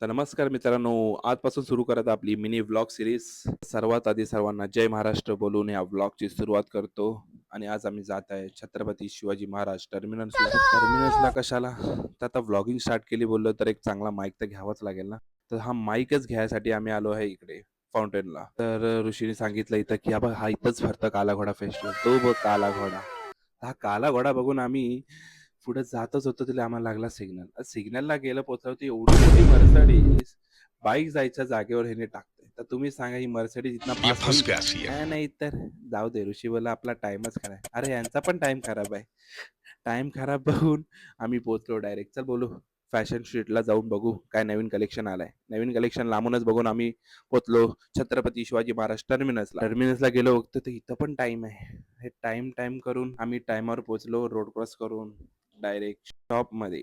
तर नमस्कार मित्रांनो, आजपासून सुरू करत आपली मिनी व्लॉग सिरीज. सर्वात आधी सर्वांना जय महाराष्ट्र बोलून या व्लॉगची सुरुवात करतो. आणि आज आम्ही जात आहे छत्रपती शिवाजी महाराज टर्मिनसला. टर्मिनसला कशाला? तर आता व्लॉगिंग स्टार्ट केली बोललो तर एक चांगला माईक तर घ्यावाच लागेल ना. तर हा माईकच घ्यायसाठी आम्ही आलो आहे इकडे फाउंटेनला. तर ऋषीने सांगितलं इथं की हा इथंच भरतं काला घोडा फेस्टिवल, तो बघ काला घोडा. हा काला घोडा बघून आम्ही पुढे जातच होतो, तिला आम्हाला लागला सिग्नल. सिग्नलला गेलं पोहोचलो, ती एवढी मोठी मर्सिडीज बाईक जायच्या जागेवर ह्याने टाकते. तर तुम्ही सांगा ही मर्सिडीज इथनं ये पास फंस होईल गया का? सी है। नाही तर जाऊ दे. ऋषी बोलला आपला टाइमच खराब आहे. अरे यांचा पण टाइम खराब आहे. टाइम खराब बघून आम्ही पोहोचलो डायरेक्ट. चल बोलू फॅशन स्ट्रीटला जाऊन बघू काय नवीन कलेक्शन आलाय. नवीन कलेक्शन लांबूनच बघून आम्ही पोहोचलो छत्रपती शिवाजी महाराज टर्मिनसला. टर्मिनसला गेलो बघतो तर इथं पण टाइम आहे. हे टाइम टाइम करून आम्ही टाइमवर पोहोचलो रोड क्रॉस करून डायरेक्ट शॉपमध्ये.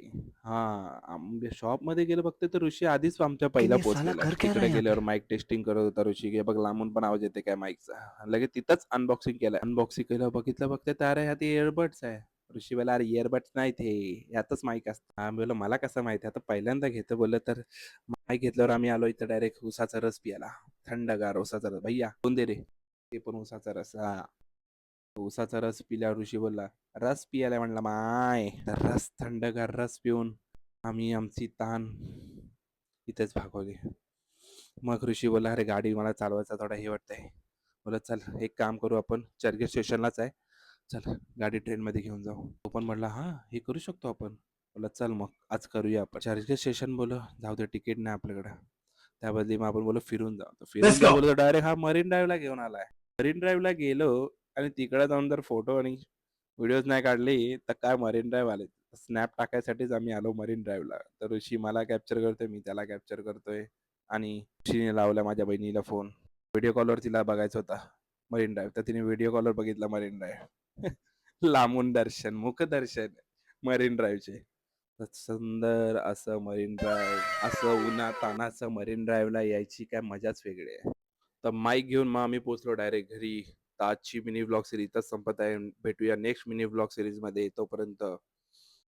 शॉपमध्ये गेलो बघते तर ऋषी आधीच आमच्या लेकिन पहिला ये साला पोहोचलेला आहे. कर क्या रहा तिकडे है यहाँ पे? गेल्यावर माईक टेस्टिंग करत होता ऋषी. हे बघ लांबून पण आवाज येते काय माईकचा. लगेच तिथंच अनबॉक्सिंग केलं. अनबॉक्सिंग केलं बघितलं बघते तर अरे ह्यात इयरबड्स आहे. ऋषी बोला अरे इयरबड्स नाही ते यातच माईक असतं. हा बोललो मला कसं माहिती आता पहिल्यांदा घेतो बोललं. तर माईक घेतल्यावर आम्ही आलो इथं डायरेक्ट उसाचा रस पियाला. थंडगार उसाचा रस. भैया दोन दे रे. ते पण उसाचा रस. हा उसाचा रस पिल्यावर ऋषी बोलला रस पियाला. म्हणला माय तर रस थंडगार रस पिऊन आम्ही आमची ताण इथेच भागवली. मग ऋषी बोलला अरे गाडी मला चालवायचा थोडा हे वाटतंय. बोला चल एक काम करू आपण चर्चगेट स्टेशनलाच आहे. चल गाडी ट्रेनमध्ये घेऊन जाऊ. तो पण म्हणला हा हे करू शकतो आपण. बोला चल मग आज करूया आपण. चर्चगेट स्टेशन बोल जाऊ दे तिकीट नाही आपल्याकडं. त्या बदली मग आपण बोललो फिरून जाऊ. तर फिरून लेट्स जाऊ गो। बोललो तर डायरेक्ट हा मरीन ड्राईव्हला घेऊन आलाय. मरीन ड्राईव्हला गेलो आणि तिकडे जाऊन जर फोटो आणि व्हिडिओज नाही काढली तर काय मरीन ड्राईव्ह आले. स्नॅप टाकायसाठीच आम्ही आलो मरीन ड्राईव्हला. तर ऋषी मला कॅप्चर करतोय, मी त्याला कॅप्चर करतोय. आणि ऋषीने लावला माझ्या बहिणीला फोन. व्हिडिओ कॉलवर तिला बघायचा होता मरीन ड्राईव्ह. तर तिने व्हिडिओ कॉलवर बघितला मरीन ड्राईव्ह. लांबून दर्शन, मुखदर्शन मरीन ड्राईव्हचे. तर सुंदर असं मरीन ड्राईव्ह, असं उन्हातान्हाचं मरीन ड्राईव्हला यायची काय मजाच वेगळी आहे. तर माईक घेऊन मग आम्ही पोहोचलो डायरेक्ट घरी. तर आजची मिनी व्लॉग सिरीज इथंच संपत आहे. भेटूया नेक्स्ट मिनी व्लॉग सिरीजमध्ये. तोपर्यंत